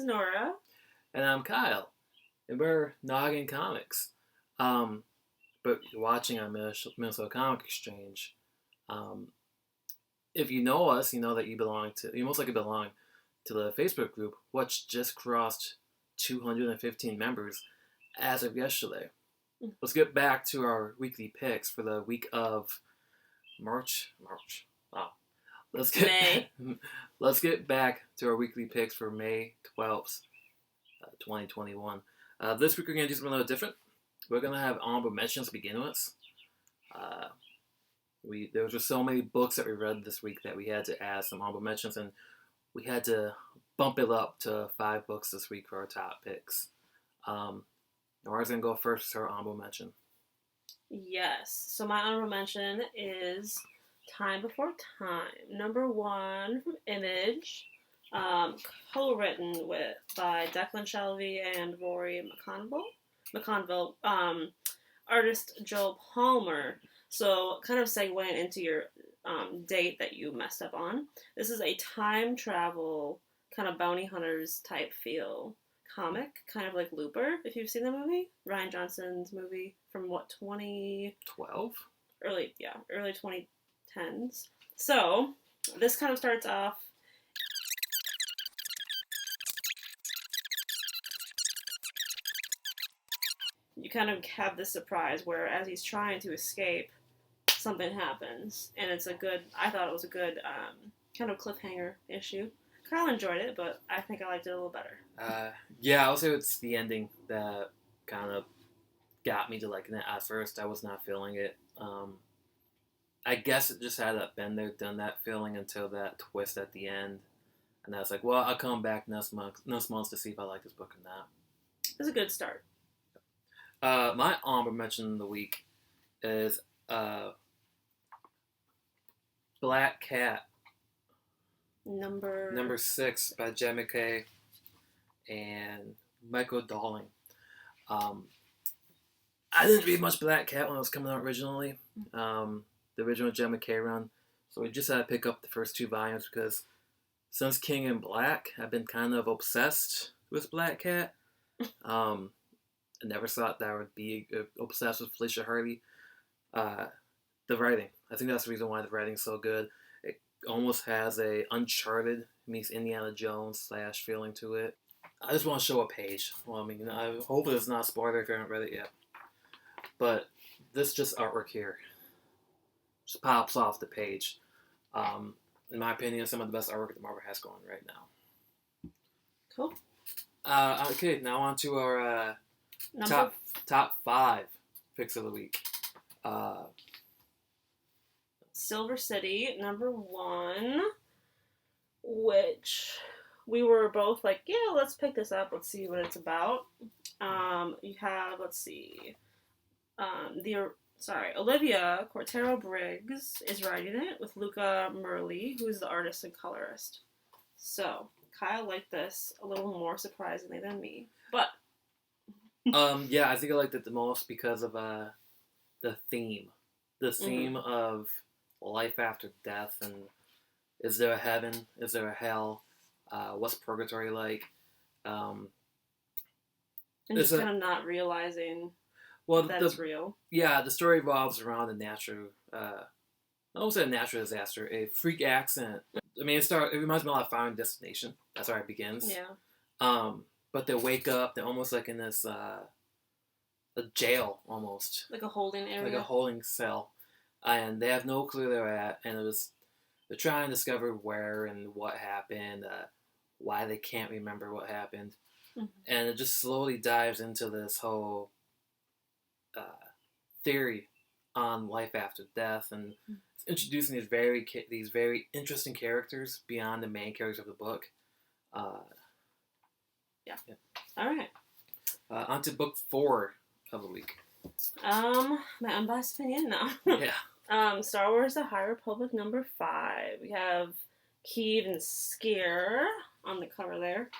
Nora. And I'm Kyle. And we're Noggin Comics. But you're watching on Minnesota Comic Exchange. If you know us, you know that you most likely belong to the Facebook group, which just crossed 215 members as of yesterday. Let's get back to our weekly picks for the week of March. Wow. Let's get back to our weekly picks for May 12th, 2021. This week we're going to do something a little different. We're going to have honorable mentions to begin with. There was just so many books that we read this week that we had to add some honorable mentions, and we had to bump it up to 5 books this week for our top picks. Nora's going to go first for her honorable mention. Yes. So my honorable mention is Time Before Time. Number 1 from Image. Co-written by Declan Shalvey and Rory McConville. Artist Joel Palmer. So kind of segueing into your date that you messed up on. This is a time travel kind of bounty hunters type feel comic, kind of like Looper, if you've seen the movie. Rian Johnson's movie from 2012? Early 2010s. So this kind of starts off. You kind of have this surprise where as he's trying to escape, something happens. And I thought it was a good kind of cliffhanger issue. Kyle enjoyed it, but I think I liked it a little better. Yeah, also it's the ending that kind of got me to liking it at first. I was not feeling it. I guess it just had that been there, done that feeling until that twist at the end. And I was like, well, I'll come back next month to see if I like this book or not. It was a good start. My honorable mention of the week is Black Cat. Number 6 by Jen McKay and Michael Dowling. I didn't read much Black Cat when it was coming out originally. The original Jen McKay run. So we just had to pick up the first 2 volumes because since King in Black, I've been kind of obsessed with Black Cat. I never thought that I would be obsessed with Felicia Hardy. The writing. I think that's the reason why the writing's so good. It almost has a Uncharted meets Indiana Jones / feeling to it. I just want to show a page. Well, I mean, I hope it's not a spoiler if you haven't read it yet. But this just artwork here just pops off the page. In my opinion, some of the best artwork that Marvel has going right now. Cool. Okay, now on to our top 5 picks of the week. Silver City, number 1, which we were both like, yeah, let's pick this up. Let's see what it's about. You have, Olivia Cortero Briggs is writing it with Luca Merli, who's the artist and colorist. So, Kyle liked this a little more surprisingly than me. But yeah, I think I liked it the most because of the theme. The theme of life after death, and is there a heaven? Is there a hell? What's purgatory like? And just kind of not realizing that it's real. Yeah, the story revolves around a natural, I won't say a natural disaster, a freak accident. I mean, it reminds me a lot of Final Destination. That's where it begins. Yeah. But they wake up, they're almost like in this, a jail, almost. Like a holding area. Like a holding cell. And they have no clue where they're at, and they're trying to discover where and what happened, why they can't remember what happened. Mm-hmm. And it just slowly dives into this whole theory on life after death, and introducing these very interesting characters beyond the main characters of the book. Yeah. All right. On to book 4 of the week. My unbiased opinion now. Yeah. Star Wars: The High Republic, number 5. We have Keeve and Skier on the cover there.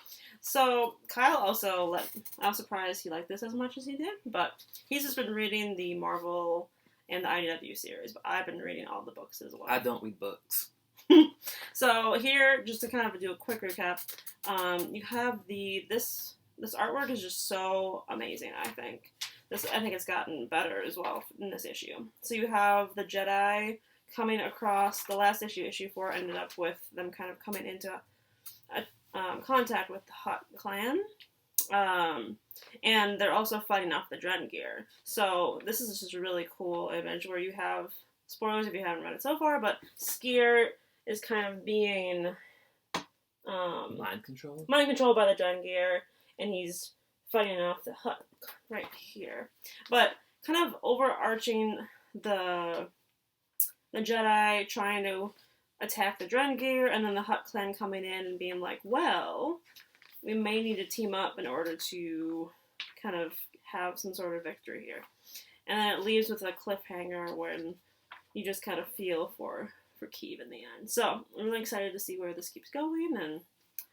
So Kyle also I was surprised he liked this as much as he did, but he's just been reading the Marvel and the IDW series, but I've been reading all the books as well. I don't read books. So here, just to kind of do a quick recap, you have this artwork is just so amazing. I think it's gotten better as well in this issue. So you have the Jedi coming across the last issue. Issue 4 ended up with them kind of coming into contact with the Hutt clan. And they're also fighting off the Dren gear. So this is just a really cool image where you have, spoilers if you haven't read it so far, but Skier is kind of being mind controlled by the Dren gear, and he's fighting off the Hutt right here. But kind of overarching the Jedi trying to attack the Dren gear, and then the Hutt clan coming in and being like, well, we may need to team up in order to kind of have some sort of victory here. And then it leaves with a cliffhanger when you just kind of feel for Keeve in the end. So I'm really excited to see where this keeps going, and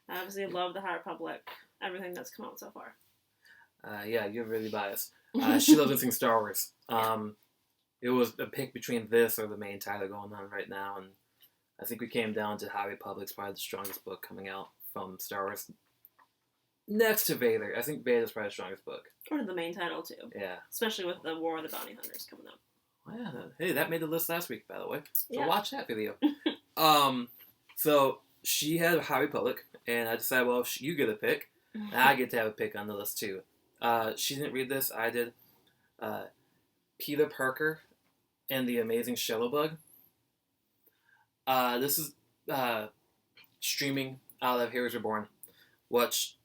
I obviously love the High Republic, everything that's come out so far. Yeah, you're really biased. She loves anything Star Wars. It was a pick between this or the main title going on right now, and I think we came down to High Republic's probably the strongest book coming out from Star Wars. Next to Vader. I think Vader's probably the strongest book. Or the main title, too. Yeah. Especially with the War of the Bounty Hunters coming up. Yeah. Hey, that made the list last week, by the way. So yeah. Watch that video. So she had High Republic, and I decided, well, if you get a pick, I get to have a pick on the list, too. She didn't read this. I did. Peter Parker and the Amazing Shutterbug. This is streaming out of Heroes Reborn, which...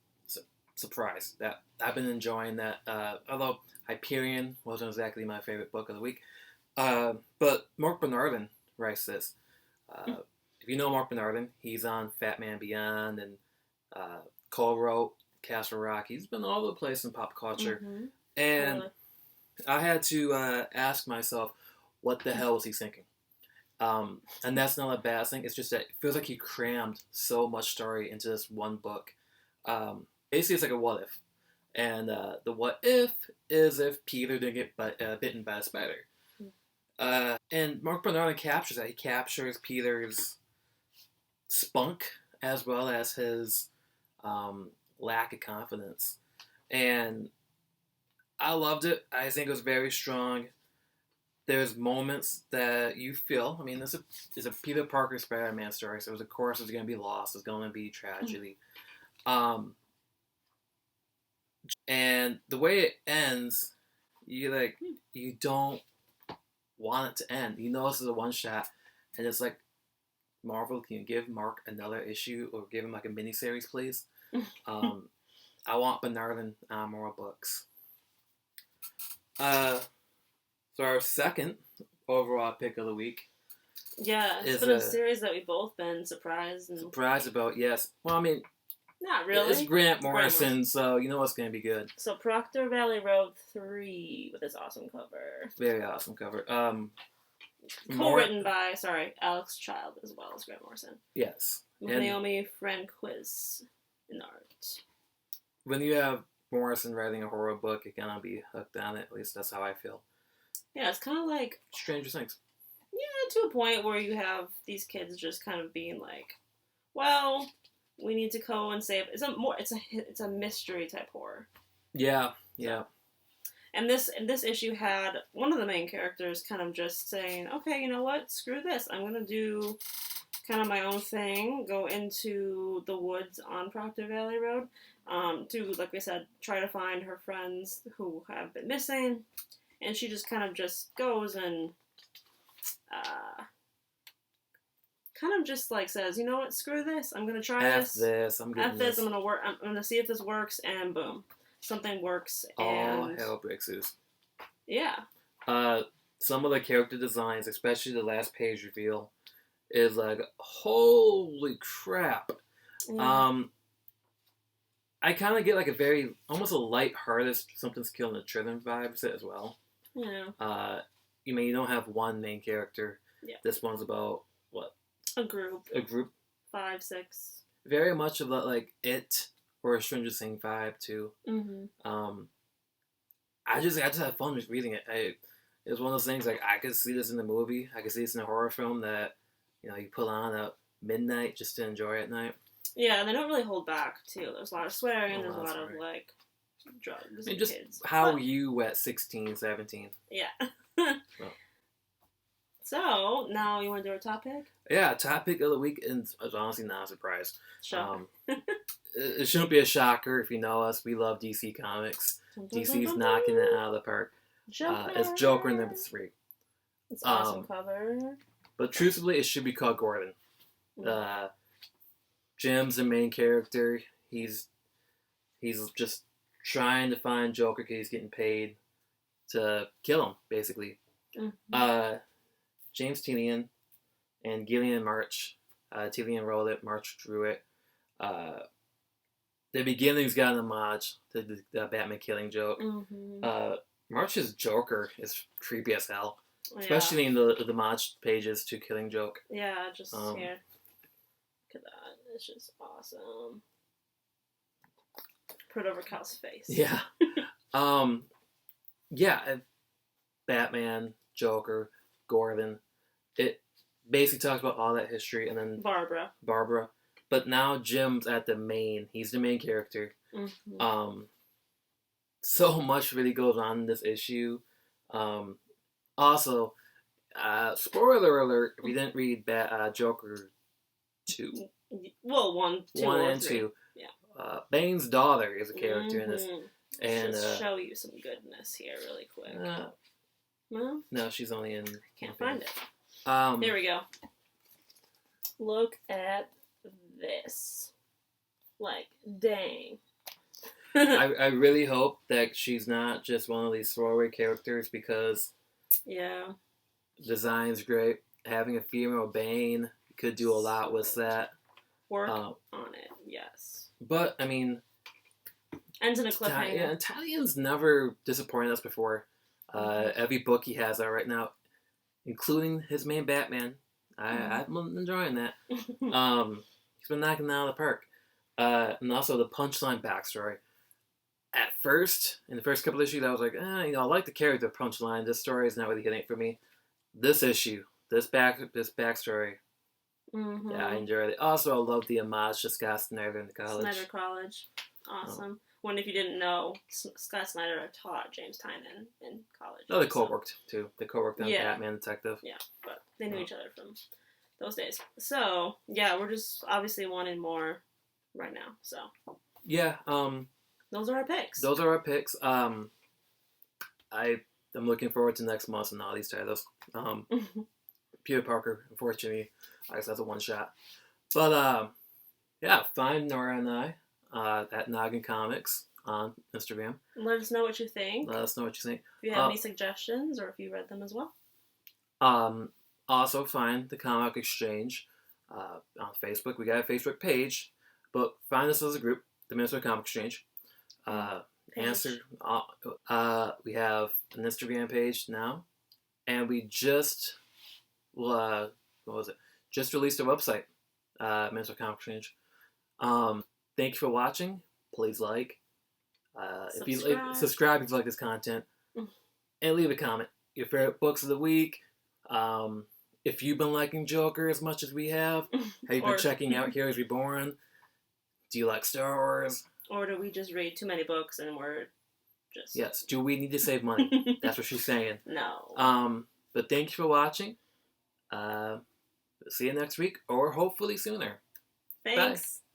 surprise that I've been enjoying that, although Hyperion wasn't exactly my favorite book of the week, but Mark Bernardin writes this. If you know Mark Bernardin, he's on Fat Man Beyond and Cole wrote Castle Rock. He's been all over the place in pop culture, and I had to ask myself, what the hell was he thinking? And that's not a bad thing. It's just that it feels like he crammed so much story into this one book. Basically, it's like a what if. And the what if is if Peter didn't get bitten by a spider. And Mark Bernardin captures that. He captures Peter's spunk as well as his lack of confidence. And I loved it. I think it was very strong. There's moments that you feel. I mean, this is a Peter Parker Spider-Man story, so of course there's going to be loss. There's going to be tragedy. And the way it ends, you don't want it to end. You know this is a one shot, and it's like, Marvel, can you give Mark another issue or give him like a miniseries, please? I want Bernardin on more books. So our second overall pick of the week. Yeah, it's been a series that we've both been surprised about. Yes, well, I mean. Not really. It's Grant Morrison, so you know it's going to be good. So Proctor Valley Road 3 with this awesome cover. Very awesome cover. Co-written by, Alex Child as well as Grant Morrison. Yes. With Naomi Franquist in art. When you have Morrison writing a horror book, you're going to be hooked on it. At least that's how I feel. Yeah, it's kind of like... Stranger Things. Yeah, to a point where you have these kids just kind of being like, well... we need to go and save. It's a mystery type horror. Yeah. And this issue had one of the main characters kind of just saying, okay, you know what? Screw this. I'm gonna do kind of my own thing. Go into the woods on Proctor Valley Road to, like we said, try to find her friends who have been missing. And she just kind of just goes and. Kind of just like says, you know what, screw this, I'm gonna try this. I'm gonna work. I'm gonna see if this works, and boom, something works. And all hell breaks loose. Yeah. Some of the character designs, especially the last page reveal, is like, holy crap. I kind of get like a very almost a light-hearted something's killing the children vibes as well. Yeah. You don't have one main character. Yeah. This one's about what? A group. 5, 6. Very much of like It or a Stranger Things vibe too. Mm-hmm. I just had fun just reading it. It was one of those things like I could see this in the movie. I could see this in a horror film that you put on at midnight just to enjoy at night. Yeah, and they don't really hold back too. There's a lot of swearing. There's a lot of like drugs. I mean, and just kids. how you at 16, 17. Yeah. Well. So now you want to do a topic? Yeah, topic of the week, and it's honestly not a surprise. Sure. It shouldn't be a shocker if you know us. We love DC Comics. DC's knocking it out of the park. It's Joker number 3. It's awesome cover. But truthfully, it should be called Gordon. Jim's the main character. He's just trying to find Joker because he's getting paid to kill him, basically. Mm-hmm. James Tynion and Gillian March. Tynion wrote it, March drew it. The beginning's got an homage to the Batman Killing Joke. Mm-hmm. March's Joker is creepy as hell. Especially in the homage pages to Killing Joke. Yeah, just here. Look at that. It's just awesome. Put it over Kyle's face. Yeah. Batman, Joker, Gordon. It basically talks about all that history, and then Barbara. But now Jim's at the main. He's the main character. Mm-hmm. So much really goes on in this issue. Also, spoiler alert, if you didn't read Joker 2. Well, 1, 2, 1 or and 3. 2. Yeah. Bane's daughter is a character in this. And just show you some goodness here really quick. No, she's only in... Can't find it. There we go. Look at this. Like, dang. I really hope that she's not just one of these throwaway characters because yeah, design's great. Having a female Bane could do a lot with that. Work on it, yes. But I mean, ends in a cliffhanger. Yeah, Italian's never disappointed us before. Every book he has out right now, including his main Batman, I'm enjoying that. He's been knocking it out of the park. And also the Punchline backstory. At first, in the first couple issues, I was like, I like the character Punchline. This story is not really hitting it for me. This issue, this backstory, yeah, I enjoyed it. Also, I love the homage to Scott Snyder in the college. Snyder College, awesome. When if you didn't know, Scott Snyder taught James Tynion in college. Oh, they co-worked too. They co-worked on Batman Detective. Yeah, but they knew each other from those days. So yeah, we're just obviously wanting more right now. So yeah, those are our picks. I'm looking forward to next month and all these titles. Peter Parker, unfortunately, I guess that's a one shot. But yeah, find Nora and I at Noggin Comics on Instagram. Let us know what you think. If you have any suggestions or if you read them as well. Also find the Comic Exchange on Facebook. We got a Facebook page, but find us as a group, the Minnesota Comic Exchange. We have an Instagram page now, and we just just released a website, Minnesota Comic Exchange. Thank you for watching. Please subscribe if you like this content, and leave a comment. Your favorite books of the week. If you've been liking Joker as much as we have you been checking out Heroes Reborn? Do you like Star Wars? Or do we just read too many books and we're just... Yes. Do we need to save money? That's what she's saying. No. But thank you for watching. See you next week, or hopefully sooner. Thanks. Bye.